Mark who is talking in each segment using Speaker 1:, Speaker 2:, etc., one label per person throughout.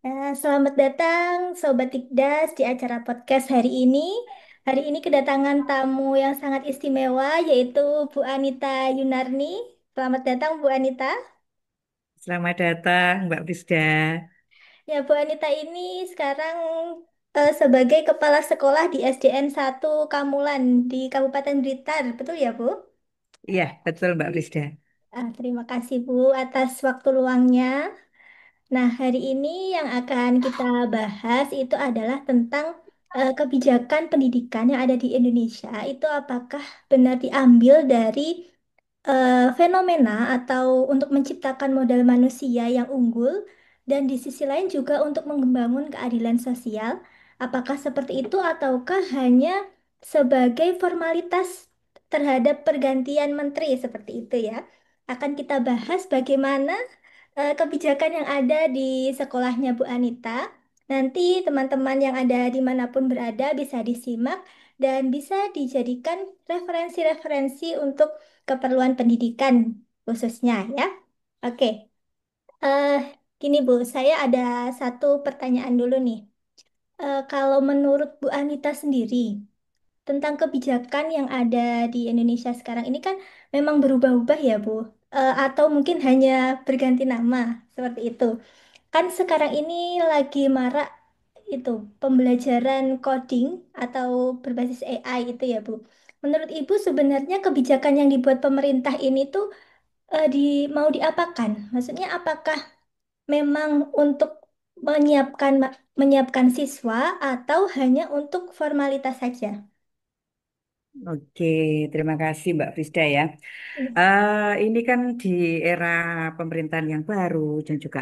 Speaker 1: Selamat datang Sobat Tikdas di acara podcast hari ini. Hari ini kedatangan tamu yang sangat istimewa yaitu Bu Anita Yunarni. Selamat datang Bu Anita.
Speaker 2: Selamat datang, Mbak Prisda.
Speaker 1: Ya, Bu Anita ini sekarang sebagai Kepala Sekolah di SDN 1 Kamulan di Kabupaten Blitar. Betul ya, Bu?
Speaker 2: Iya, betul Mbak Prisda.
Speaker 1: Terima kasih Bu atas waktu luangnya. Nah, hari ini yang akan kita bahas itu adalah tentang kebijakan pendidikan yang ada di Indonesia. Itu apakah benar diambil dari fenomena atau untuk menciptakan modal manusia yang unggul, dan di sisi lain juga untuk membangun keadilan sosial. Apakah seperti itu ataukah hanya sebagai formalitas terhadap pergantian menteri seperti itu ya? Akan kita bahas bagaimana kebijakan yang ada di sekolahnya Bu Anita. Nanti teman-teman yang ada dimanapun berada bisa disimak dan bisa dijadikan referensi-referensi untuk keperluan pendidikan khususnya ya. Oke, eh gini Bu, saya ada satu pertanyaan dulu nih. Kalau menurut Bu Anita sendiri, tentang kebijakan yang ada di Indonesia sekarang ini kan memang berubah-ubah ya Bu. Atau mungkin hanya berganti nama seperti itu. Kan sekarang ini lagi marak itu pembelajaran coding atau berbasis AI itu ya Bu. Menurut Ibu sebenarnya kebijakan yang dibuat pemerintah ini tuh mau diapakan? Maksudnya apakah memang untuk menyiapkan siswa atau hanya untuk formalitas saja?
Speaker 2: Oke, terima kasih Mbak Prisda ya.
Speaker 1: Iya.
Speaker 2: Ini kan di era pemerintahan yang baru dan juga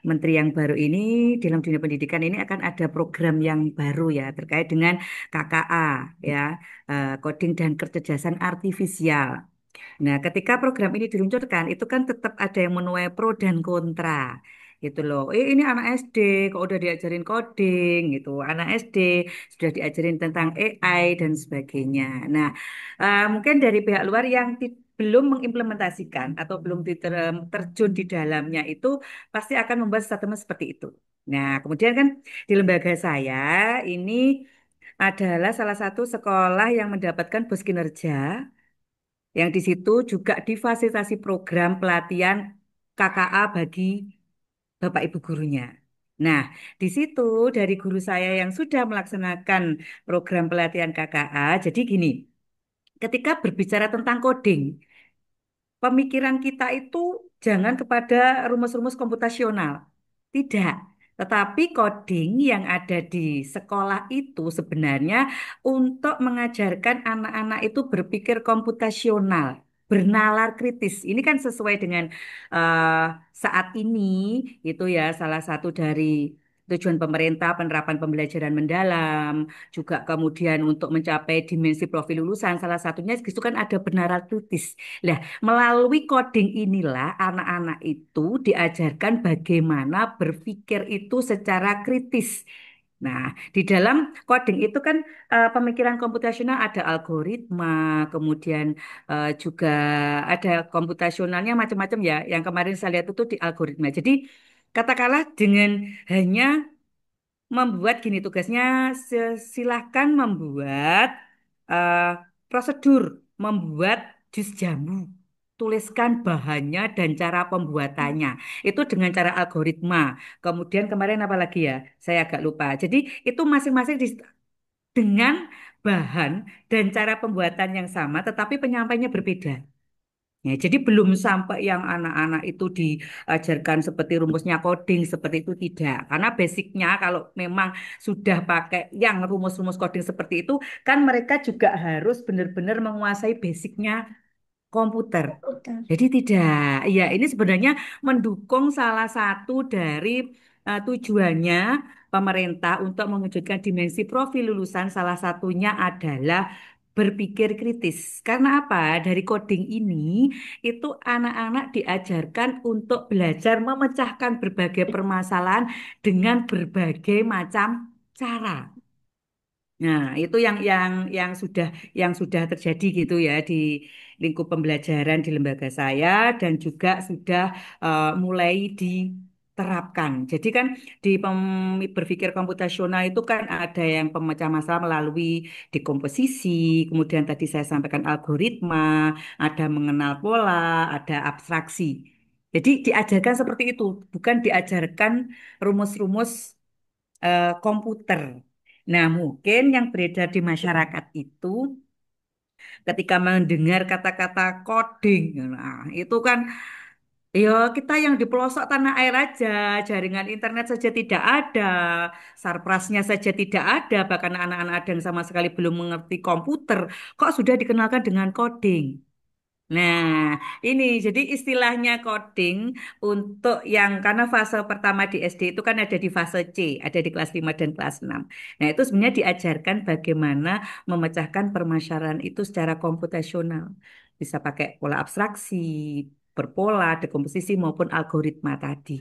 Speaker 2: menteri yang baru ini dalam dunia pendidikan ini akan ada program yang baru ya terkait dengan KKA ya, coding dan kecerdasan artifisial. Nah, ketika program ini diluncurkan, itu kan tetap ada yang menuai pro dan kontra. Gitu loh. Ini anak SD kok udah diajarin coding gitu. Anak SD sudah diajarin tentang AI dan sebagainya. Nah, mungkin dari pihak luar yang belum mengimplementasikan atau belum terjun di dalamnya itu pasti akan membuat statement seperti itu. Nah, kemudian kan di lembaga saya ini adalah salah satu sekolah yang mendapatkan bus kinerja yang di situ juga difasilitasi program pelatihan KKA bagi Bapak Ibu gurunya. Nah, di situ dari guru saya yang sudah melaksanakan program pelatihan KKA, jadi gini, ketika berbicara tentang coding, pemikiran kita itu jangan kepada rumus-rumus komputasional. Tidak. Tetapi coding yang ada di sekolah itu sebenarnya untuk mengajarkan anak-anak itu berpikir komputasional, bernalar kritis. Ini kan sesuai dengan eh, saat ini itu ya salah satu dari tujuan pemerintah penerapan pembelajaran mendalam, juga kemudian untuk mencapai dimensi profil lulusan salah satunya itu kan ada bernalar kritis. Lah, melalui coding inilah anak-anak itu diajarkan bagaimana berpikir itu secara kritis. Nah, di dalam coding itu kan pemikiran komputasional ada algoritma, kemudian juga ada komputasionalnya macam-macam ya. Yang kemarin saya lihat itu di algoritma. Jadi katakanlah dengan hanya membuat gini tugasnya silahkan membuat eh, prosedur membuat jus jambu. Tuliskan bahannya dan cara pembuatannya. Itu dengan cara algoritma. Kemudian kemarin apa lagi ya? Saya agak lupa. Jadi itu masing-masing dengan bahan dan cara pembuatan yang sama, tetapi penyampainya berbeda. Ya, jadi belum sampai yang anak-anak itu diajarkan seperti rumusnya coding seperti itu tidak. Karena basicnya kalau memang sudah pakai yang rumus-rumus coding seperti itu, kan mereka juga harus benar-benar menguasai basicnya komputer.
Speaker 1: Betul.
Speaker 2: Jadi tidak, ya ini sebenarnya mendukung salah satu dari tujuannya pemerintah untuk mewujudkan dimensi profil lulusan. Salah satunya adalah berpikir kritis. Karena apa? Dari coding ini itu anak-anak diajarkan untuk belajar memecahkan berbagai permasalahan dengan berbagai macam cara. Nah, itu yang sudah terjadi gitu ya di lingkup pembelajaran di lembaga saya dan juga sudah mulai diterapkan terapkan. Jadi kan di berpikir komputasional itu kan ada yang pemecah masalah melalui dekomposisi, kemudian tadi saya sampaikan algoritma, ada mengenal pola, ada abstraksi. Jadi diajarkan seperti itu, bukan diajarkan rumus-rumus komputer. Nah, mungkin yang beredar di masyarakat itu ketika mendengar kata-kata coding, nah, itu kan ya, kita yang di pelosok tanah air aja, jaringan internet saja tidak ada, sarprasnya saja tidak ada, bahkan anak-anak ada yang sama sekali belum mengerti komputer, kok sudah dikenalkan dengan coding. Nah, ini jadi istilahnya coding untuk yang karena fase pertama di SD itu kan ada di fase C, ada di kelas 5 dan kelas 6. Nah, itu sebenarnya diajarkan bagaimana memecahkan permasalahan itu secara komputasional. Bisa pakai pola abstraksi, berpola, dekomposisi maupun algoritma tadi.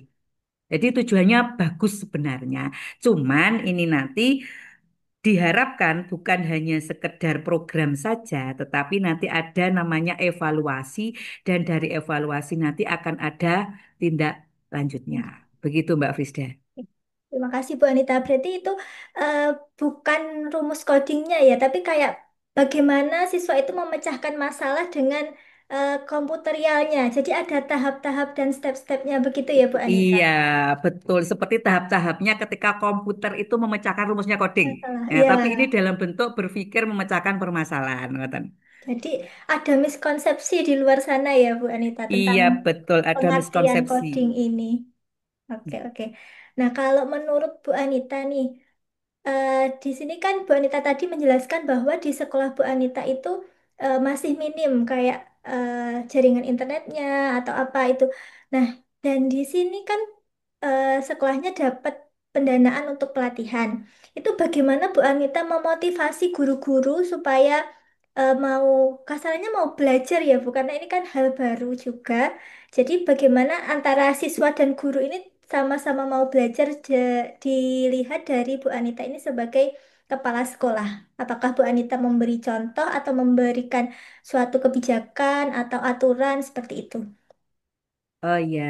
Speaker 2: Jadi tujuannya bagus sebenarnya. Cuman ini nanti diharapkan bukan hanya sekedar program saja, tetapi nanti ada namanya evaluasi dan dari evaluasi nanti akan ada tindak lanjutnya. Begitu Mbak Frisda.
Speaker 1: Terima kasih Bu Anita. Berarti itu eh, bukan rumus codingnya ya, tapi kayak bagaimana siswa itu memecahkan masalah dengan komputerialnya. Jadi ada tahap-tahap dan step-stepnya begitu ya Bu Anita.
Speaker 2: Iya, betul. Seperti tahap-tahapnya ketika komputer itu memecahkan rumusnya coding.
Speaker 1: Masalah.
Speaker 2: Nah,
Speaker 1: Ya,
Speaker 2: tapi ini dalam bentuk berpikir memecahkan permasalahan. Ngoten.
Speaker 1: jadi ada miskonsepsi di luar sana ya Bu Anita tentang
Speaker 2: Iya, betul. Ada
Speaker 1: pengertian
Speaker 2: miskonsepsi.
Speaker 1: coding ini. Oke, oke. Nah, kalau menurut Bu Anita nih, di sini kan Bu Anita tadi menjelaskan bahwa di sekolah Bu Anita itu masih minim kayak jaringan internetnya atau apa itu. Nah, dan di sini kan sekolahnya dapat pendanaan untuk pelatihan. Itu bagaimana Bu Anita memotivasi guru-guru supaya mau kasarnya mau belajar ya Bu, karena ini kan hal baru juga. Jadi bagaimana antara siswa dan guru ini sama-sama mau belajar dilihat dari Bu Anita ini sebagai kepala sekolah. Apakah Bu Anita memberi contoh atau memberikan suatu kebijakan atau aturan seperti itu?
Speaker 2: Oh iya,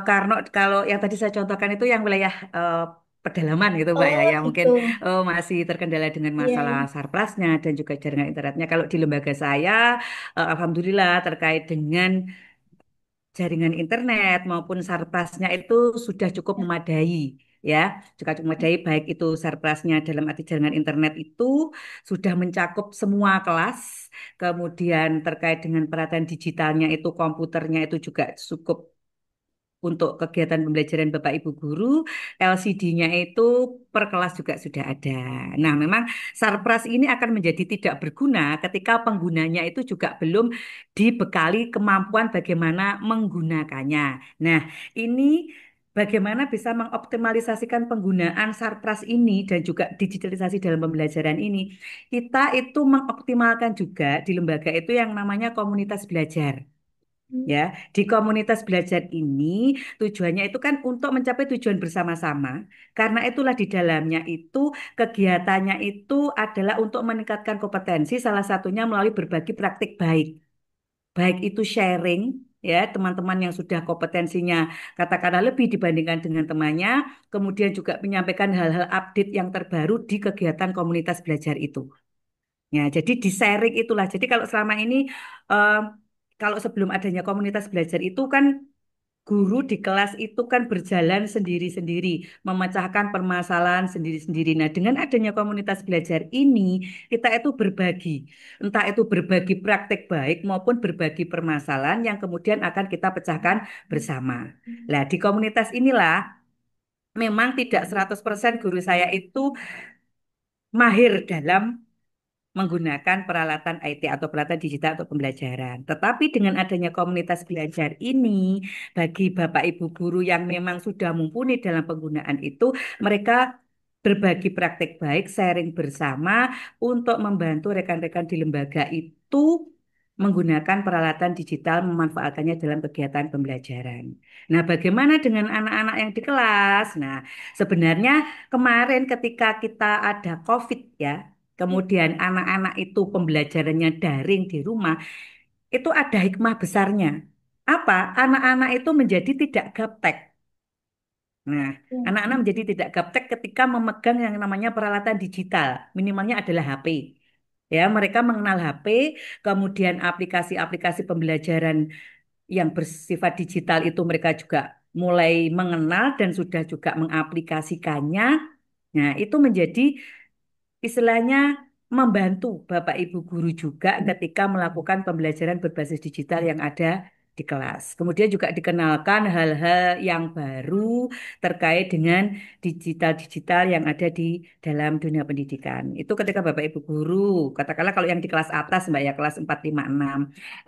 Speaker 2: karena kalau yang tadi saya contohkan itu yang wilayah pedalaman gitu Mbak ya,
Speaker 1: Oh
Speaker 2: yang mungkin
Speaker 1: gitu.
Speaker 2: masih terkendala dengan
Speaker 1: Iya,
Speaker 2: masalah
Speaker 1: iya.
Speaker 2: sarprasnya dan juga jaringan internetnya. Kalau di lembaga saya, alhamdulillah terkait dengan jaringan internet maupun sarprasnya itu sudah cukup memadai. Ya, juga cukup memadai baik itu sarprasnya dalam arti jaringan internet itu sudah mencakup semua kelas, kemudian terkait dengan peralatan digitalnya itu komputernya itu juga cukup untuk kegiatan pembelajaran Bapak Ibu guru, LCD-nya itu per kelas juga sudah ada. Nah, memang Sarpras ini akan menjadi tidak berguna ketika penggunanya itu juga belum dibekali kemampuan bagaimana menggunakannya. Nah, ini bagaimana bisa mengoptimalisasikan penggunaan Sarpras ini dan juga digitalisasi dalam pembelajaran ini. Kita itu mengoptimalkan juga di lembaga itu yang namanya komunitas belajar.
Speaker 1: Hmm.
Speaker 2: Ya, di komunitas belajar ini tujuannya itu kan untuk mencapai tujuan bersama-sama. Karena itulah di dalamnya itu kegiatannya itu adalah untuk meningkatkan kompetensi salah satunya melalui berbagi praktik baik. Baik itu sharing ya, teman-teman yang sudah kompetensinya katakanlah lebih dibandingkan dengan temannya, kemudian juga menyampaikan hal-hal update yang terbaru di kegiatan komunitas belajar itu. Ya, jadi di sharing itulah. Jadi kalau selama ini eh, kalau sebelum adanya komunitas belajar itu kan guru di kelas itu kan berjalan sendiri-sendiri, memecahkan permasalahan sendiri-sendiri. Nah, dengan adanya komunitas belajar ini, kita itu berbagi. Entah itu berbagi praktek baik maupun berbagi permasalahan yang kemudian akan kita pecahkan bersama. Nah, di komunitas inilah memang tidak 100% guru saya itu mahir dalam menggunakan peralatan IT atau peralatan digital untuk pembelajaran. Tetapi dengan adanya komunitas belajar ini, bagi Bapak Ibu guru yang memang sudah mumpuni dalam penggunaan itu, mereka berbagi praktik baik, sharing bersama untuk membantu rekan-rekan di lembaga itu menggunakan peralatan digital, memanfaatkannya dalam kegiatan pembelajaran. Nah, bagaimana dengan anak-anak yang di kelas? Nah, sebenarnya kemarin ketika kita ada COVID ya, kemudian anak-anak itu pembelajarannya daring di rumah, itu ada hikmah besarnya. Apa? Anak-anak itu menjadi tidak gaptek. Nah,
Speaker 1: Ya.
Speaker 2: anak-anak menjadi tidak gaptek ketika memegang yang namanya peralatan digital. Minimalnya adalah HP. Ya, mereka mengenal HP, kemudian aplikasi-aplikasi pembelajaran yang bersifat digital itu mereka juga mulai mengenal dan sudah juga mengaplikasikannya. Nah, itu menjadi istilahnya membantu Bapak Ibu guru juga ketika melakukan pembelajaran berbasis digital yang ada di kelas. Kemudian juga dikenalkan hal-hal yang baru terkait dengan digital-digital yang ada di dalam dunia pendidikan. Itu ketika Bapak Ibu guru, katakanlah kalau yang di kelas atas Mbak ya, kelas 4, 5, 6,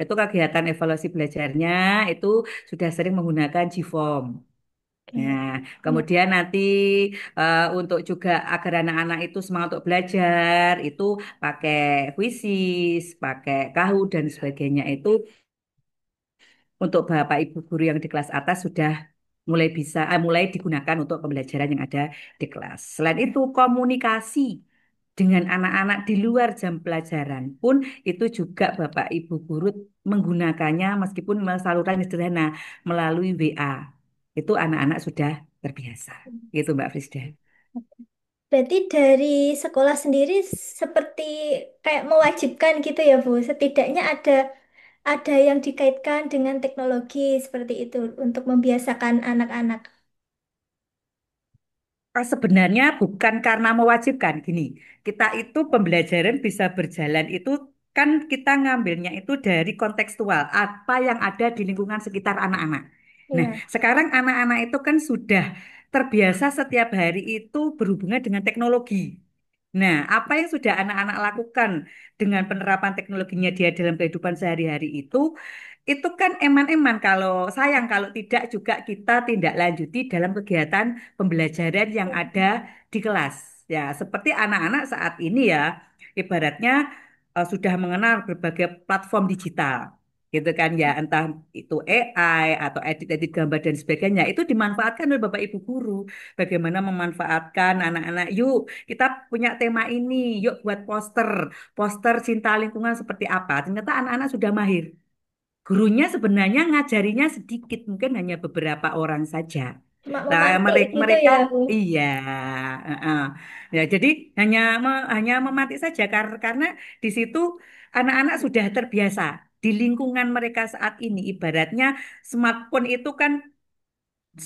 Speaker 2: itu kegiatan evaluasi belajarnya itu sudah sering menggunakan GFORM.
Speaker 1: Oke.
Speaker 2: Nah,
Speaker 1: Ya.
Speaker 2: kemudian nanti untuk juga agar anak-anak itu semangat untuk belajar, itu pakai Quizzes, pakai Kahoot dan sebagainya itu untuk Bapak Ibu guru yang di kelas atas sudah mulai digunakan untuk pembelajaran yang ada di kelas. Selain itu, komunikasi dengan anak-anak di luar jam pelajaran pun itu juga Bapak Ibu guru menggunakannya meskipun saluran yang sederhana melalui WA. Itu anak-anak sudah terbiasa. Itu Mbak Frisda.
Speaker 1: Berarti dari sekolah sendiri seperti kayak mewajibkan gitu ya, Bu. Setidaknya ada yang dikaitkan dengan teknologi seperti itu untuk membiasakan anak-anak.
Speaker 2: Sebenarnya bukan karena mewajibkan. Gini, kita itu pembelajaran bisa berjalan itu kan kita ngambilnya itu dari kontekstual, apa yang ada di lingkungan sekitar anak-anak. Nah,
Speaker 1: Iya.
Speaker 2: sekarang anak-anak itu kan sudah terbiasa setiap hari itu berhubungan dengan teknologi. Nah, apa yang sudah anak-anak lakukan dengan penerapan teknologinya dia dalam kehidupan sehari-hari itu kan eman-eman kalau sayang kalau tidak juga kita tindak lanjuti dalam kegiatan pembelajaran yang ada di kelas. Ya, seperti anak-anak saat ini ya, ibaratnya sudah mengenal berbagai platform digital. Gitu kan ya, entah itu AI atau edit-edit gambar dan sebagainya, itu dimanfaatkan oleh Bapak Ibu guru. Bagaimana memanfaatkan anak-anak, yuk kita punya tema ini, yuk buat poster, poster cinta lingkungan seperti apa. Ternyata anak-anak sudah mahir. Gurunya sebenarnya ngajarinya sedikit, mungkin hanya beberapa orang saja.
Speaker 1: Cuma
Speaker 2: Nah,
Speaker 1: memantik
Speaker 2: mereka,
Speaker 1: gitu
Speaker 2: mereka
Speaker 1: ya, Bu.
Speaker 2: iya, heeh. Ya, jadi hanya memantik saja karena di situ anak-anak sudah terbiasa di lingkungan mereka saat ini. Ibaratnya smartphone itu kan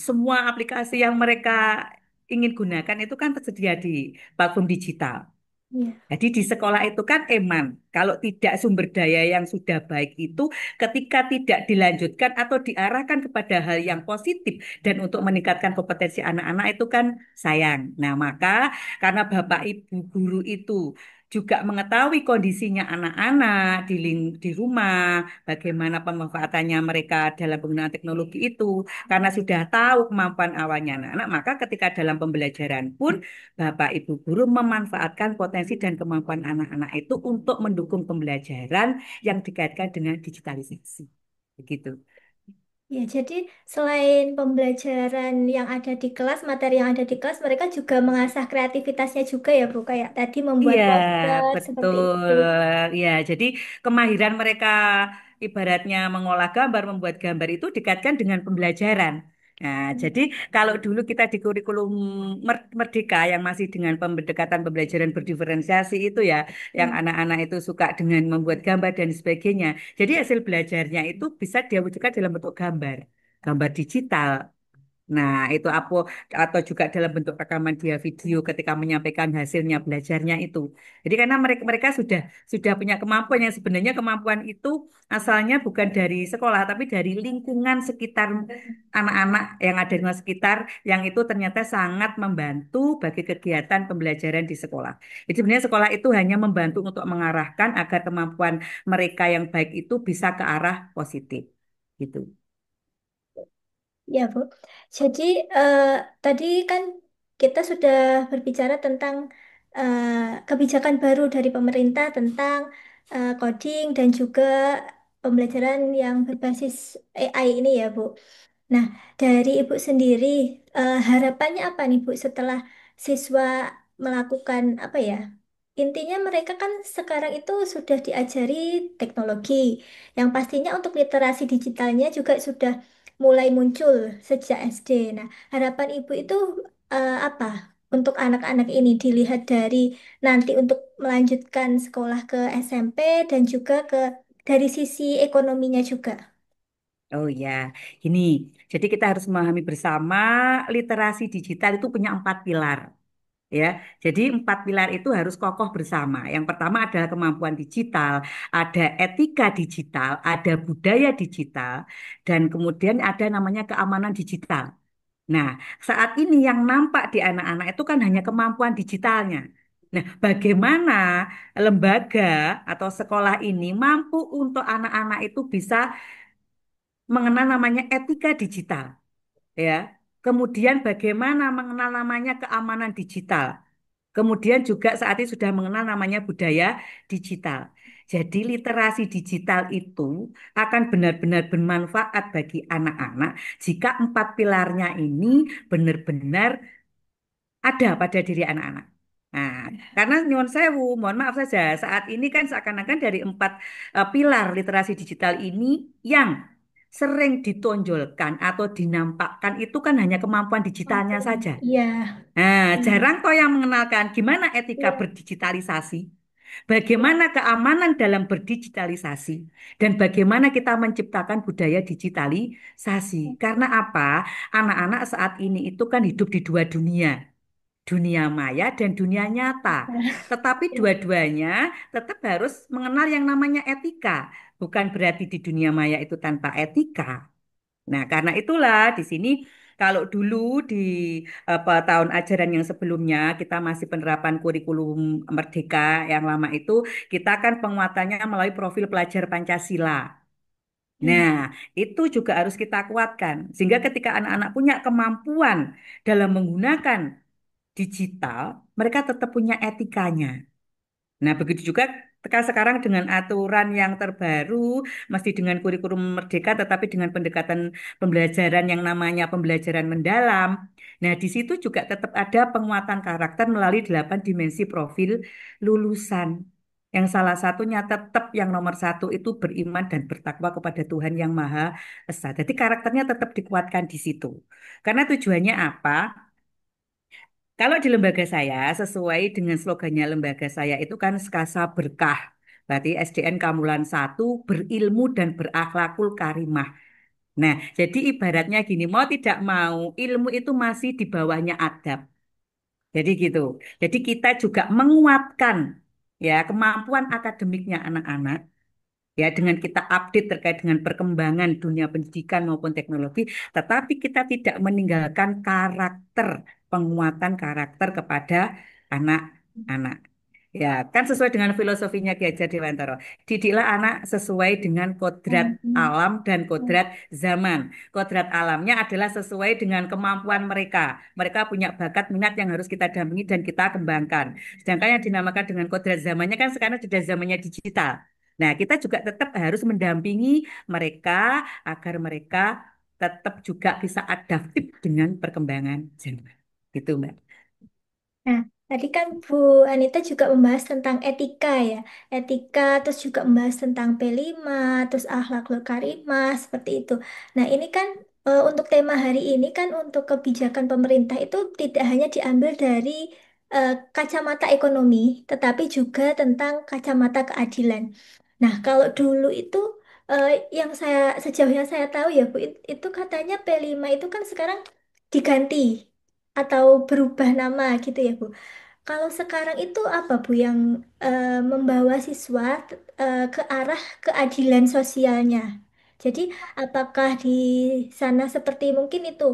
Speaker 2: semua aplikasi yang mereka ingin gunakan itu kan tersedia di platform digital.
Speaker 1: Iya.
Speaker 2: Jadi di sekolah itu kan eman, kalau tidak sumber daya yang sudah baik itu ketika tidak dilanjutkan atau diarahkan kepada hal yang positif dan untuk meningkatkan kompetensi anak-anak itu kan sayang. Nah, maka karena Bapak Ibu guru itu juga mengetahui kondisinya anak-anak di rumah, bagaimana pemanfaatannya mereka dalam penggunaan teknologi itu, karena sudah tahu kemampuan awalnya anak-anak, maka ketika dalam pembelajaran pun Bapak Ibu guru memanfaatkan potensi dan kemampuan anak-anak itu untuk mendukung pembelajaran yang dikaitkan dengan digitalisasi. Begitu.
Speaker 1: Ya, jadi selain pembelajaran yang ada di kelas, materi yang ada di kelas, mereka juga mengasah kreativitasnya juga ya, Bu. Kayak tadi membuat
Speaker 2: Iya,
Speaker 1: poster seperti
Speaker 2: betul.
Speaker 1: itu.
Speaker 2: Ya, jadi kemahiran mereka ibaratnya mengolah gambar, membuat gambar itu dikaitkan dengan pembelajaran. Nah, jadi kalau dulu kita di kurikulum Merdeka yang masih dengan pendekatan pembelajaran berdiferensiasi itu ya, yang
Speaker 1: Ya.
Speaker 2: anak-anak itu suka dengan membuat gambar dan sebagainya. Jadi hasil belajarnya itu bisa diwujudkan dalam bentuk gambar, gambar digital. Nah, itu apa atau juga dalam bentuk rekaman dia video ketika menyampaikan hasilnya belajarnya itu. Jadi karena mereka sudah punya kemampuan yang sebenarnya kemampuan itu asalnya bukan dari sekolah tapi dari lingkungan sekitar anak-anak yang ada di lingkungan sekitar yang itu ternyata sangat membantu bagi kegiatan pembelajaran di sekolah. Jadi sebenarnya sekolah itu hanya membantu untuk mengarahkan agar kemampuan mereka yang baik itu bisa ke arah positif. Gitu.
Speaker 1: Ya, Bu. Jadi eh, tadi kan kita sudah berbicara tentang eh, kebijakan baru dari pemerintah tentang coding dan juga pembelajaran yang berbasis AI ini ya, Bu. Nah, dari Ibu sendiri, harapannya apa nih, Bu, setelah siswa melakukan apa ya? Intinya mereka kan sekarang itu sudah diajari teknologi, yang pastinya untuk literasi digitalnya juga sudah mulai muncul sejak SD. Nah, harapan ibu itu apa untuk anak-anak ini dilihat dari nanti untuk melanjutkan sekolah ke SMP dan juga dari sisi ekonominya juga.
Speaker 2: Oh ya, ini. Jadi kita harus memahami bersama literasi digital itu punya 4 pilar. Ya, jadi 4 pilar itu harus kokoh bersama. Yang pertama adalah kemampuan digital, ada etika digital, ada budaya digital, dan kemudian ada namanya keamanan digital. Nah, saat ini yang nampak di anak-anak itu kan hanya kemampuan digitalnya. Nah, bagaimana lembaga atau sekolah ini mampu untuk anak-anak itu bisa mengenal namanya etika digital, ya. Kemudian bagaimana mengenal namanya keamanan digital. Kemudian juga saat ini sudah mengenal namanya budaya digital. Jadi literasi digital itu akan benar-benar bermanfaat bagi anak-anak jika 4 pilarnya ini benar-benar ada pada diri anak-anak. Nah, karena nyuwun sewu, mohon maaf saja, saat ini kan seakan-akan dari 4 pilar literasi digital ini yang sering ditonjolkan atau dinampakkan itu kan hanya kemampuan digitalnya saja.
Speaker 1: Iya.
Speaker 2: Nah,
Speaker 1: Hmm.
Speaker 2: jarang kok yang mengenalkan gimana etika
Speaker 1: Iya.
Speaker 2: berdigitalisasi, bagaimana keamanan dalam berdigitalisasi, dan bagaimana kita menciptakan budaya digitalisasi. Karena apa? Anak-anak saat ini itu kan hidup di dua dunia, dunia maya dan dunia nyata. Tetapi
Speaker 1: Iya.
Speaker 2: dua-duanya tetap harus mengenal yang namanya etika. Bukan berarti di dunia maya itu tanpa etika. Nah, karena itulah di sini kalau dulu di apa tahun ajaran yang sebelumnya kita masih penerapan kurikulum Merdeka yang lama itu kita kan penguatannya melalui profil pelajar Pancasila.
Speaker 1: Hmm.
Speaker 2: Nah, itu juga harus kita kuatkan sehingga ketika anak-anak punya kemampuan dalam menggunakan digital, mereka tetap punya etikanya. Nah, begitu juga sekarang dengan aturan yang terbaru, masih dengan kurikulum merdeka, tetapi dengan pendekatan pembelajaran yang namanya pembelajaran mendalam. Nah, di situ juga tetap ada penguatan karakter melalui 8 dimensi profil lulusan. Yang salah satunya tetap yang nomor satu itu beriman dan bertakwa kepada Tuhan Yang Maha Esa. Jadi karakternya tetap dikuatkan di situ. Karena tujuannya apa? Kalau di lembaga saya, sesuai dengan slogannya lembaga saya itu kan Skasa Berkah. Berarti SDN Kamulan satu berilmu dan berakhlakul karimah. Nah, jadi ibaratnya gini, mau tidak mau, ilmu itu masih di bawahnya adab. Jadi gitu. Jadi kita juga menguatkan ya kemampuan akademiknya anak-anak ya dengan kita update terkait dengan perkembangan dunia pendidikan maupun teknologi, tetapi kita tidak meninggalkan karakter, penguatan karakter kepada anak-anak. Ya, kan sesuai dengan filosofinya Ki Hajar Dewantara. Didiklah anak sesuai dengan kodrat
Speaker 1: Hmm.
Speaker 2: alam dan kodrat zaman. Kodrat alamnya adalah sesuai dengan kemampuan mereka. Mereka punya bakat minat yang harus kita dampingi dan kita kembangkan. Sedangkan yang dinamakan dengan kodrat zamannya kan sekarang sudah zamannya digital. Nah, kita juga tetap harus mendampingi mereka agar mereka tetap juga bisa adaptif dengan perkembangan zaman. Gitu, Mbak.
Speaker 1: Nah, tadi kan Bu Anita juga membahas tentang etika ya. Etika, terus juga membahas tentang P5, terus akhlakul karimah, seperti itu. Nah, ini kan untuk tema hari ini kan untuk kebijakan pemerintah itu tidak hanya diambil dari kacamata ekonomi, tetapi juga tentang kacamata keadilan. Nah, kalau dulu itu eh, yang sejauh yang saya tahu ya Bu, itu katanya P5 itu kan sekarang diganti atau berubah nama gitu ya Bu. Kalau sekarang itu apa Bu yang membawa siswa ke arah keadilan sosialnya? Jadi apakah di sana seperti mungkin itu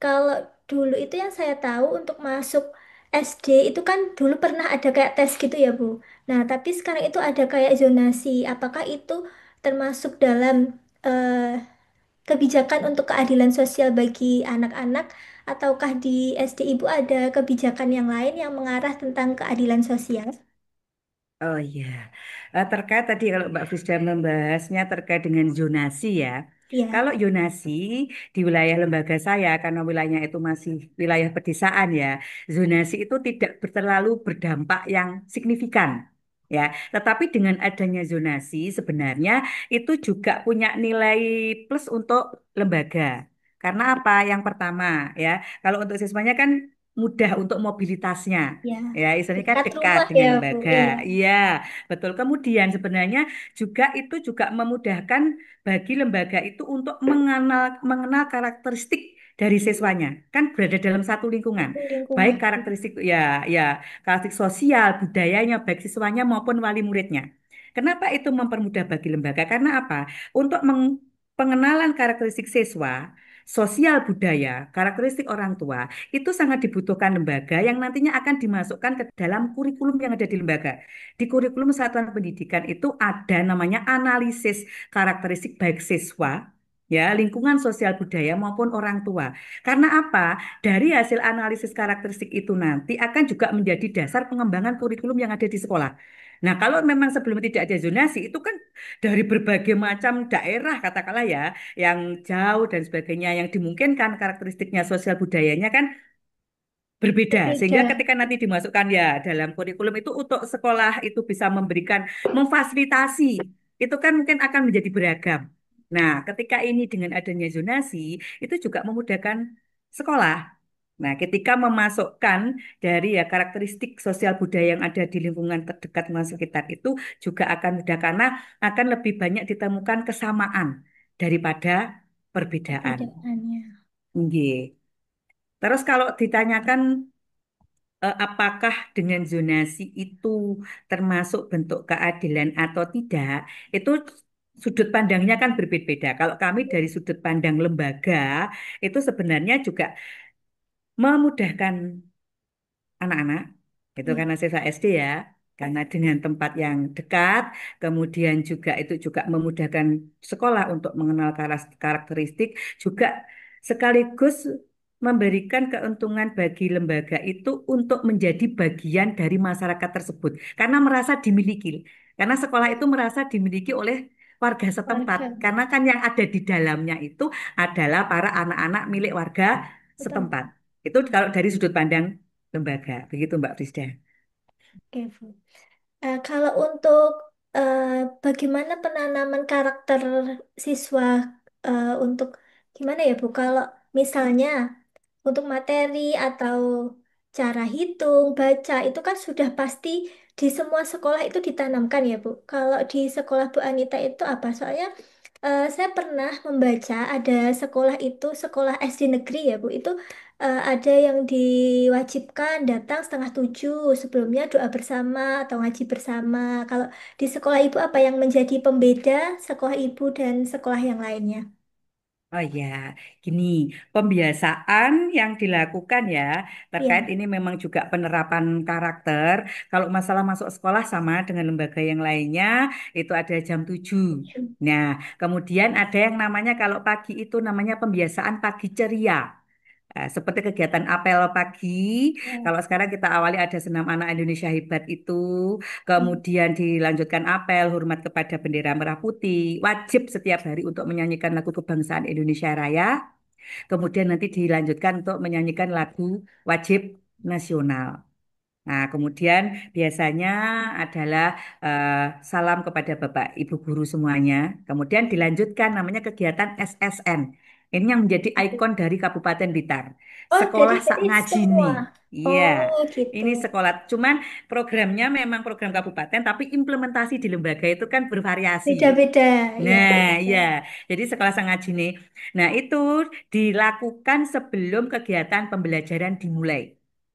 Speaker 1: kalau dulu itu yang saya tahu untuk masuk SD itu kan dulu pernah ada kayak tes gitu ya Bu. Nah tapi sekarang itu ada kayak zonasi. Apakah itu termasuk dalam eh, kebijakan untuk keadilan sosial bagi anak-anak, ataukah di SD Ibu ada kebijakan yang lain yang mengarah tentang keadilan sosial?
Speaker 2: Oh iya, terkait tadi kalau Mbak Frisda membahasnya terkait dengan zonasi ya.
Speaker 1: Iya.
Speaker 2: Kalau zonasi di wilayah lembaga saya, karena wilayahnya itu masih wilayah pedesaan ya, zonasi itu tidak terlalu berdampak yang signifikan. ya. Tetapi dengan adanya zonasi sebenarnya itu juga punya nilai plus untuk lembaga. Karena apa? Yang pertama ya, kalau untuk siswanya kan mudah untuk mobilitasnya.
Speaker 1: Ya,
Speaker 2: Ya, istilahnya kan
Speaker 1: dekat
Speaker 2: dekat
Speaker 1: rumah
Speaker 2: dengan
Speaker 1: ya, Bu.
Speaker 2: lembaga.
Speaker 1: Iya,
Speaker 2: Iya, betul. Kemudian sebenarnya juga itu juga memudahkan bagi lembaga itu untuk mengenal karakteristik dari siswanya. Kan berada dalam satu lingkungan.
Speaker 1: satu
Speaker 2: Baik
Speaker 1: lingkungan.
Speaker 2: karakteristik ya karakteristik sosial, budayanya, baik siswanya maupun wali muridnya. Kenapa itu mempermudah bagi lembaga? Karena apa? Untuk pengenalan karakteristik siswa, sosial budaya, karakteristik orang tua, itu sangat dibutuhkan lembaga yang nantinya akan dimasukkan ke dalam kurikulum yang ada di lembaga. Di kurikulum satuan pendidikan itu ada namanya analisis karakteristik baik siswa, ya, lingkungan sosial budaya maupun orang tua. Karena apa? Dari hasil analisis karakteristik itu nanti akan juga menjadi dasar pengembangan kurikulum yang ada di sekolah. Nah, kalau memang sebelum tidak ada zonasi, itu kan dari berbagai macam daerah, katakanlah ya, yang jauh dan sebagainya, yang dimungkinkan karakteristiknya sosial budayanya kan berbeda. Sehingga
Speaker 1: Berbeda.
Speaker 2: ketika nanti dimasukkan ya dalam kurikulum itu untuk sekolah itu bisa memberikan, memfasilitasi, itu kan mungkin akan menjadi beragam. Nah, ketika ini dengan adanya zonasi, itu juga memudahkan sekolah. Nah, ketika memasukkan dari ya karakteristik sosial budaya yang ada di lingkungan terdekat lingkungan sekitar itu juga akan mudah karena akan lebih banyak ditemukan kesamaan daripada perbedaan.
Speaker 1: Perbedaannya.
Speaker 2: Nggih. Terus kalau ditanyakan apakah dengan zonasi itu termasuk bentuk keadilan atau tidak, itu sudut pandangnya kan berbeda-beda. Kalau kami dari sudut pandang lembaga, itu sebenarnya juga memudahkan anak-anak, itu
Speaker 1: Ya,
Speaker 2: karena siswa SD ya, karena dengan tempat yang dekat, kemudian juga itu juga memudahkan sekolah untuk mengenal karakteristik, juga sekaligus memberikan keuntungan bagi lembaga itu untuk menjadi bagian dari masyarakat tersebut, karena merasa dimiliki, karena sekolah itu merasa dimiliki oleh warga setempat,
Speaker 1: warga.
Speaker 2: karena kan yang ada di dalamnya itu adalah para anak-anak milik warga
Speaker 1: Betul.
Speaker 2: setempat. Itu kalau dari sudut pandang lembaga. Begitu Mbak Frisda.
Speaker 1: Oke, Bu. Kalau untuk eh, bagaimana penanaman karakter siswa untuk gimana ya Bu? Kalau misalnya untuk materi atau cara hitung, baca itu kan sudah pasti di semua sekolah itu ditanamkan ya Bu. Kalau di sekolah Bu Anita itu apa? Soalnya saya pernah membaca ada sekolah itu sekolah SD negeri ya Bu. Itu ada yang diwajibkan datang 6:30 sebelumnya doa bersama atau ngaji bersama. Kalau di sekolah Ibu apa yang menjadi pembeda sekolah Ibu dan sekolah yang lainnya?
Speaker 2: Oh ya, gini, pembiasaan yang dilakukan ya, terkait
Speaker 1: Ya,
Speaker 2: ini memang juga penerapan karakter. Kalau masalah masuk sekolah sama dengan lembaga yang lainnya, itu ada jam 7.
Speaker 1: tujuh.
Speaker 2: Nah, kemudian ada yang namanya kalau pagi itu namanya pembiasaan pagi ceria. Seperti kegiatan apel pagi,
Speaker 1: Ya,
Speaker 2: kalau sekarang kita awali ada senam anak Indonesia hebat itu,
Speaker 1: ya.
Speaker 2: kemudian dilanjutkan apel hormat kepada bendera merah putih, wajib setiap hari untuk menyanyikan lagu kebangsaan Indonesia Raya, kemudian nanti dilanjutkan untuk menyanyikan lagu wajib nasional. Nah, kemudian biasanya adalah eh, salam kepada Bapak Ibu guru semuanya. Kemudian dilanjutkan namanya kegiatan SSN. Ini yang menjadi ikon dari Kabupaten Blitar.
Speaker 1: Oh,
Speaker 2: Sekolah Sak
Speaker 1: jadi
Speaker 2: Ngajini.
Speaker 1: semua.
Speaker 2: Iya,
Speaker 1: Oh, gitu.
Speaker 2: ini sekolah. Cuman programnya memang program kabupaten, tapi implementasi di lembaga itu kan bervariasi.
Speaker 1: Beda-beda, ya.
Speaker 2: Nah,
Speaker 1: Beda.
Speaker 2: iya. Jadi sekolah Sak Ngajini. Nah, itu dilakukan sebelum kegiatan pembelajaran dimulai.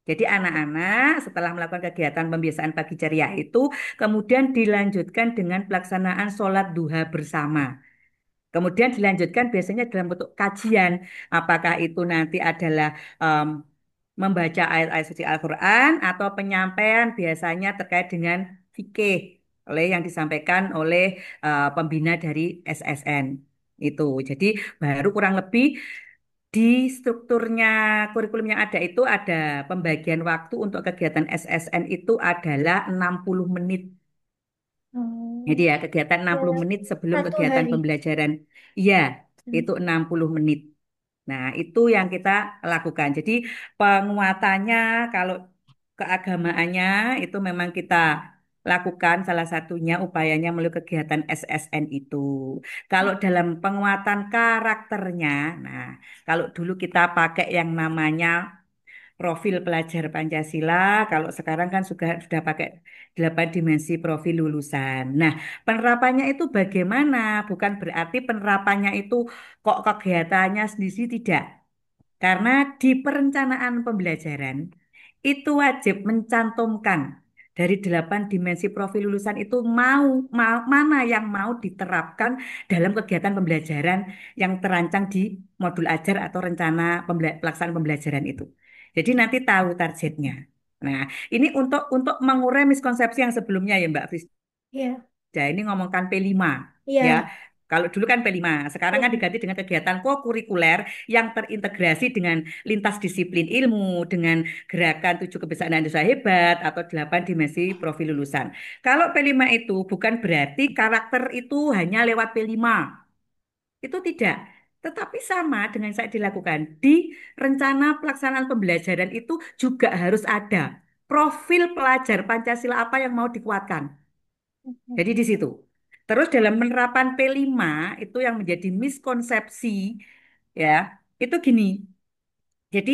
Speaker 2: Jadi anak-anak setelah melakukan kegiatan pembiasaan pagi ceria itu kemudian dilanjutkan dengan pelaksanaan sholat duha bersama. Kemudian dilanjutkan biasanya dalam bentuk kajian. Apakah itu nanti adalah em, membaca ayat-ayat suci Al-Quran atau penyampaian biasanya terkait dengan fikih oleh yang disampaikan oleh pembina dari SSN. Itu. Jadi baru kurang lebih di strukturnya kurikulum yang ada itu ada pembagian waktu untuk kegiatan SSN itu adalah 60 menit. Jadi
Speaker 1: Oh,
Speaker 2: ya kegiatan
Speaker 1: ya.
Speaker 2: 60 menit sebelum
Speaker 1: Satu
Speaker 2: kegiatan
Speaker 1: hari.
Speaker 2: pembelajaran. Iya,
Speaker 1: Hmm.
Speaker 2: itu 60 menit. Nah, itu yang kita lakukan. Jadi penguatannya kalau keagamaannya itu memang kita lakukan salah satunya upayanya melalui kegiatan SSN itu. Kalau dalam penguatan karakternya, nah kalau dulu kita pakai yang namanya profil pelajar Pancasila, kalau sekarang kan sudah pakai 8 dimensi profil lulusan. Nah, penerapannya itu bagaimana? Bukan berarti penerapannya itu kok kegiatannya sendiri tidak. Karena di perencanaan pembelajaran itu wajib mencantumkan dari 8 dimensi profil lulusan itu mana yang mau diterapkan dalam kegiatan pembelajaran yang terancang di modul ajar atau rencana pelaksanaan pembelajaran itu. Jadi nanti tahu targetnya. Nah, ini untuk mengurai miskonsepsi yang sebelumnya ya Mbak Fris.
Speaker 1: Iya,
Speaker 2: Ya, ini ngomongkan P5 ya.
Speaker 1: iya,
Speaker 2: Kalau dulu kan P5, sekarang kan
Speaker 1: iya.
Speaker 2: diganti dengan kegiatan kokurikuler yang terintegrasi dengan lintas disiplin ilmu, dengan gerakan 7 kebiasaan Indonesia hebat atau 8 dimensi profil lulusan. Kalau P5 itu bukan berarti karakter itu hanya lewat P5. Itu tidak. Tetapi sama dengan saya dilakukan di rencana pelaksanaan pembelajaran itu juga harus ada profil pelajar Pancasila apa yang mau dikuatkan. Jadi di situ. Terus dalam penerapan P5 itu yang menjadi miskonsepsi ya, itu gini. Jadi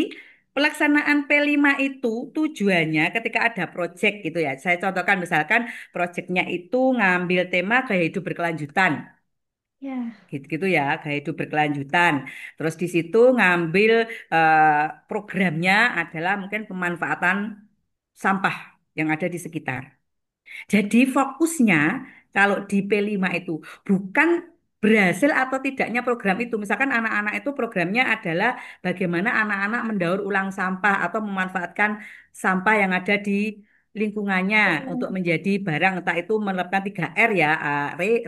Speaker 2: pelaksanaan P5 itu tujuannya ketika ada proyek gitu ya. Saya contohkan misalkan proyeknya itu ngambil tema gaya hidup berkelanjutan.
Speaker 1: Ya,
Speaker 2: Gitu-gitu ya, gaya hidup berkelanjutan. Terus di situ ngambil programnya adalah mungkin pemanfaatan sampah yang ada di sekitar. Jadi fokusnya kalau di P5 itu bukan berhasil atau tidaknya program itu. Misalkan anak-anak itu programnya adalah bagaimana anak-anak mendaur ulang sampah atau memanfaatkan sampah yang ada di lingkungannya untuk
Speaker 1: ya.
Speaker 2: menjadi barang entah itu menerapkan 3R ya,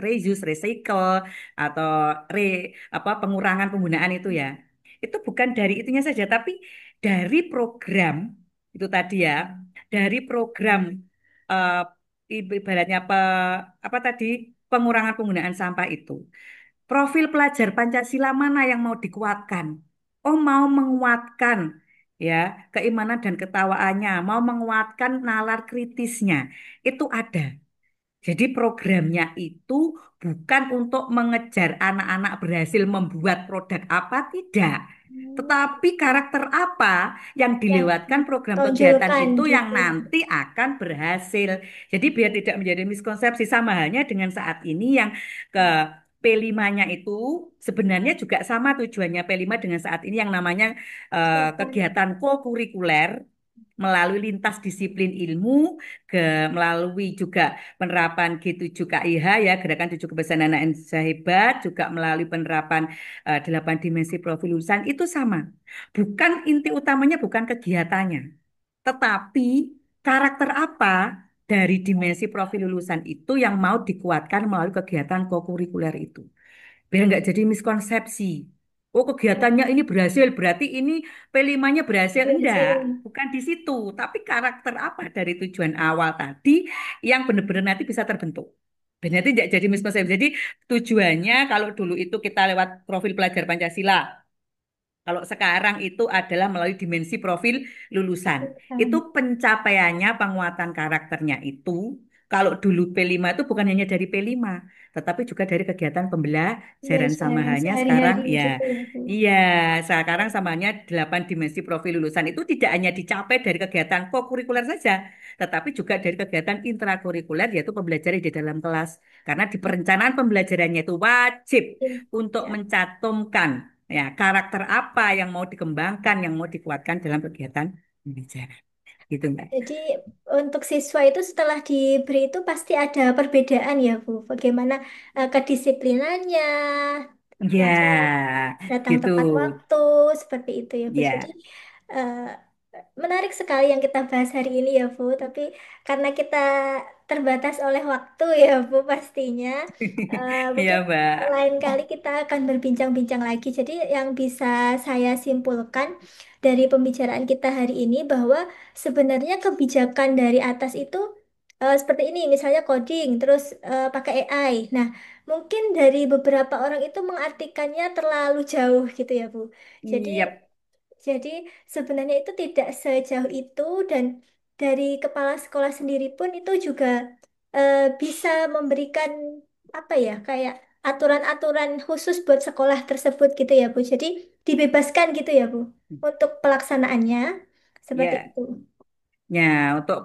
Speaker 2: reuse, recycle atau re apa pengurangan penggunaan itu ya. Itu bukan dari itunya saja tapi dari program itu tadi ya, dari program eh, ibaratnya apa tadi pengurangan penggunaan sampah itu. Profil pelajar Pancasila mana yang mau dikuatkan? Oh, mau menguatkan ya keimanan dan ketawaannya, mau menguatkan nalar kritisnya. Itu ada. Jadi programnya itu bukan untuk mengejar anak-anak berhasil membuat produk apa, tidak.
Speaker 1: Hmm.
Speaker 2: Tetapi karakter apa yang
Speaker 1: Yang
Speaker 2: dilewatkan program kegiatan
Speaker 1: tonjolkan
Speaker 2: itu yang
Speaker 1: gitu.
Speaker 2: nanti akan berhasil. Jadi biar tidak menjadi miskonsepsi sama halnya dengan saat ini yang ke P5-nya itu sebenarnya juga sama tujuannya P5 dengan saat ini yang namanya
Speaker 1: Silakan.
Speaker 2: kegiatan kokurikuler melalui lintas disiplin ilmu, melalui juga penerapan G7 KIH ya, Gerakan 7 Kebiasaan Anak Indonesia Hebat, juga melalui penerapan 8 dimensi profil lulusan itu sama. Bukan inti utamanya bukan kegiatannya, tetapi karakter apa dari dimensi profil lulusan itu yang mau dikuatkan melalui kegiatan kokurikuler itu biar nggak jadi miskonsepsi. Oh, kegiatannya ini berhasil, berarti ini P5-nya berhasil. Enggak,
Speaker 1: Berhasil.
Speaker 2: bukan di situ. Tapi karakter apa dari tujuan awal tadi yang benar-benar nanti bisa terbentuk. Dan nanti nggak jadi miskonsepsi. Jadi tujuannya kalau dulu itu kita lewat profil pelajar Pancasila. Kalau sekarang itu adalah melalui dimensi profil lulusan. Itu
Speaker 1: Silakan.
Speaker 2: pencapaiannya penguatan karakternya itu. Kalau dulu P5 itu bukan hanya dari P5, tetapi juga dari kegiatan pembelajaran sama
Speaker 1: Belajar
Speaker 2: halnya sekarang
Speaker 1: sehari-hari
Speaker 2: ya.
Speaker 1: gitu ya, Bu.
Speaker 2: Iya, sekarang sama halnya 8 dimensi profil lulusan itu tidak hanya dicapai dari kegiatan kokurikuler saja, tetapi juga dari kegiatan intrakurikuler yaitu pembelajaran di dalam kelas. Karena di perencanaan pembelajarannya itu wajib untuk
Speaker 1: Ya.
Speaker 2: mencantumkan ya, karakter apa yang mau dikembangkan, yang mau dikuatkan dalam kegiatan pembelajaran. Gitu, Mbak.
Speaker 1: Jadi untuk siswa itu setelah diberi itu pasti ada perbedaan ya, Bu. Bagaimana kedisiplinannya,
Speaker 2: Ya,
Speaker 1: datang
Speaker 2: gitu.
Speaker 1: tepat waktu, seperti itu ya, Bu. Jadi
Speaker 2: Ya,
Speaker 1: eh, menarik sekali yang kita bahas hari ini ya, Bu. Tapi karena kita terbatas oleh waktu ya, Bu, pastinya.
Speaker 2: iya,
Speaker 1: Mungkin
Speaker 2: Mbak.
Speaker 1: lain kali kita akan berbincang-bincang lagi. Jadi yang bisa saya simpulkan dari pembicaraan kita hari ini bahwa sebenarnya kebijakan dari atas itu seperti ini, misalnya coding, terus pakai AI. Nah, mungkin dari beberapa orang itu mengartikannya terlalu jauh gitu ya, Bu. Jadi
Speaker 2: Iya,
Speaker 1: jadi sebenarnya itu tidak sejauh itu dan dari kepala sekolah sendiri pun itu juga bisa memberikan apa ya kayak aturan-aturan khusus buat sekolah tersebut gitu ya Bu. Jadi dibebaskan gitu ya Bu untuk pelaksanaannya seperti
Speaker 2: Ya,
Speaker 1: itu.
Speaker 2: ya, untuk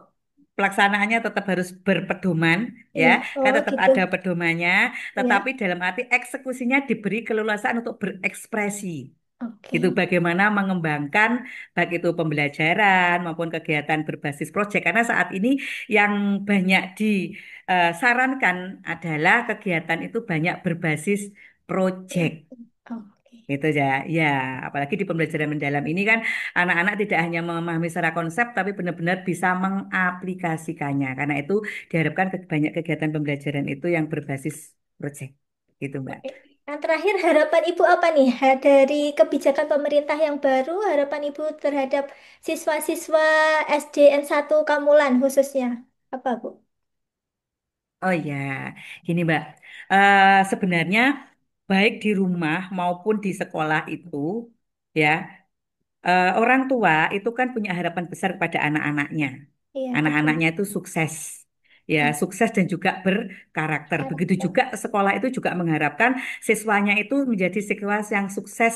Speaker 2: pelaksanaannya tetap harus berpedoman, ya,
Speaker 1: Iya,
Speaker 2: kan
Speaker 1: oh
Speaker 2: tetap
Speaker 1: gitu.
Speaker 2: ada pedomannya, tetapi
Speaker 1: Ya,
Speaker 2: dalam arti eksekusinya diberi keleluasaan untuk berekspresi. Gitu
Speaker 1: oke.
Speaker 2: bagaimana mengembangkan baik itu pembelajaran maupun kegiatan berbasis proyek karena saat ini yang banyak disarankan adalah kegiatan itu banyak berbasis proyek.
Speaker 1: Oke.
Speaker 2: Gitu ya, ya, apalagi di pembelajaran mendalam ini kan anak-anak tidak hanya memahami secara konsep, tapi benar-benar bisa mengaplikasikannya. Karena itu diharapkan banyak kegiatan pembelajaran itu yang berbasis proyek, gitu Mbak.
Speaker 1: Oke. Yang terakhir, harapan Ibu apa nih? Dari kebijakan pemerintah yang baru, harapan Ibu terhadap siswa-siswa SDN 1 Kamulan khususnya. Apa, Bu?
Speaker 2: Oh ya, gini Mbak. Sebenarnya baik di rumah maupun di sekolah itu, ya, orang tua itu kan punya harapan besar kepada anak-anaknya.
Speaker 1: Iya, betul.
Speaker 2: Anak-anaknya itu sukses, ya,
Speaker 1: Hmm,
Speaker 2: sukses dan juga berkarakter. Begitu
Speaker 1: karakter.
Speaker 2: juga sekolah itu juga mengharapkan siswanya itu menjadi siswa yang sukses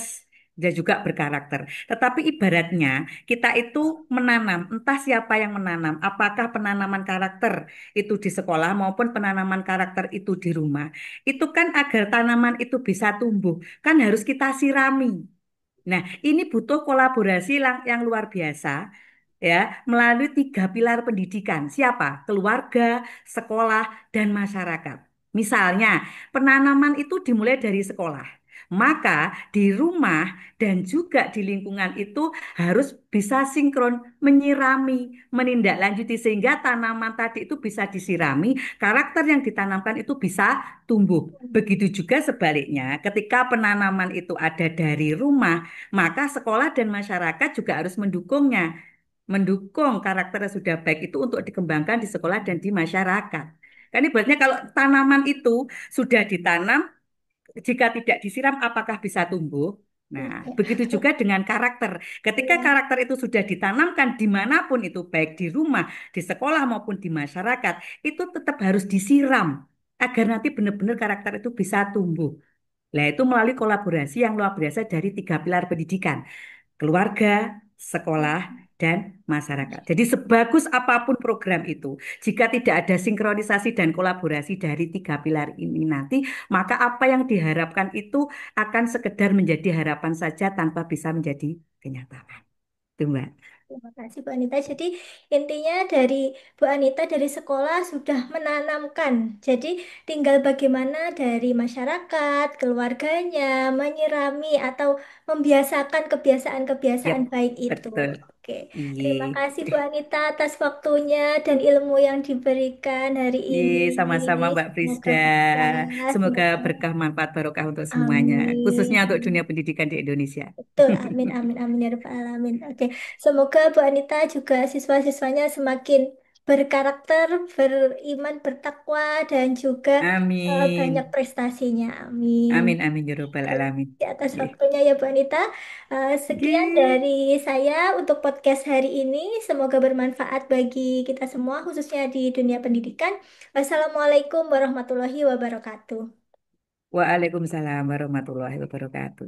Speaker 2: dan juga berkarakter. Tetapi ibaratnya kita itu menanam, entah siapa yang menanam, apakah penanaman karakter itu di sekolah maupun penanaman karakter itu di rumah. Itu kan agar tanaman itu bisa tumbuh, kan harus kita sirami. Nah, ini butuh kolaborasi yang luar biasa ya melalui tiga pilar pendidikan. Siapa? Keluarga, sekolah, dan masyarakat. Misalnya, penanaman itu dimulai dari sekolah. Maka di rumah dan juga di lingkungan itu harus bisa sinkron menyirami, menindaklanjuti sehingga tanaman tadi itu bisa disirami, karakter yang ditanamkan itu bisa tumbuh. Begitu juga sebaliknya, ketika penanaman itu ada dari rumah, maka sekolah dan masyarakat juga harus mendukungnya, mendukung karakter yang sudah baik itu untuk dikembangkan di sekolah dan di masyarakat. Kan ibaratnya kalau tanaman itu sudah ditanam, jika tidak disiram apakah bisa tumbuh? Nah,
Speaker 1: Iya,
Speaker 2: begitu juga dengan karakter. Ketika
Speaker 1: iya.
Speaker 2: karakter itu sudah ditanamkan dimanapun itu, baik di rumah, di sekolah maupun di masyarakat, itu tetap harus disiram agar nanti benar-benar karakter itu bisa tumbuh. Nah, itu melalui kolaborasi yang luar biasa dari tiga pilar pendidikan keluarga, sekolah, dan masyarakat. Jadi sebagus apapun program itu, jika tidak ada sinkronisasi dan kolaborasi dari tiga pilar ini nanti, maka apa yang diharapkan itu akan sekedar menjadi harapan saja tanpa bisa menjadi kenyataan. Itu, Mbak.
Speaker 1: Terima kasih Bu Anita. Jadi intinya dari Bu Anita dari sekolah sudah menanamkan. Jadi tinggal bagaimana dari masyarakat, keluarganya menyirami atau membiasakan kebiasaan-kebiasaan
Speaker 2: Yap,
Speaker 1: baik itu.
Speaker 2: betul.
Speaker 1: Oke, terima
Speaker 2: Iya.
Speaker 1: kasih Bu Anita atas waktunya dan ilmu yang diberikan hari
Speaker 2: Iya,
Speaker 1: ini.
Speaker 2: sama-sama Mbak
Speaker 1: Semoga
Speaker 2: Prisda.
Speaker 1: berkah,
Speaker 2: Semoga
Speaker 1: semoga
Speaker 2: berkah manfaat barokah untuk semuanya,
Speaker 1: amin.
Speaker 2: khususnya untuk dunia
Speaker 1: Amin.
Speaker 2: pendidikan di Indonesia.
Speaker 1: Betul, amin, amin, amin ya Rabbal Alamin. Oke, semoga Bu Anita juga siswa-siswanya semakin berkarakter, beriman, bertakwa, dan juga banyak
Speaker 2: Amin.
Speaker 1: prestasinya. Amin.
Speaker 2: Amin, amin, ya Rabbal
Speaker 1: Terima
Speaker 2: Alamin.
Speaker 1: kasih atas
Speaker 2: Iya.
Speaker 1: waktunya ya Bu Anita. Sekian
Speaker 2: Oke.
Speaker 1: dari saya untuk podcast hari ini. Semoga bermanfaat bagi kita semua, khususnya di dunia pendidikan. Wassalamualaikum warahmatullahi wabarakatuh.
Speaker 2: Waalaikumsalam warahmatullahi wabarakatuh.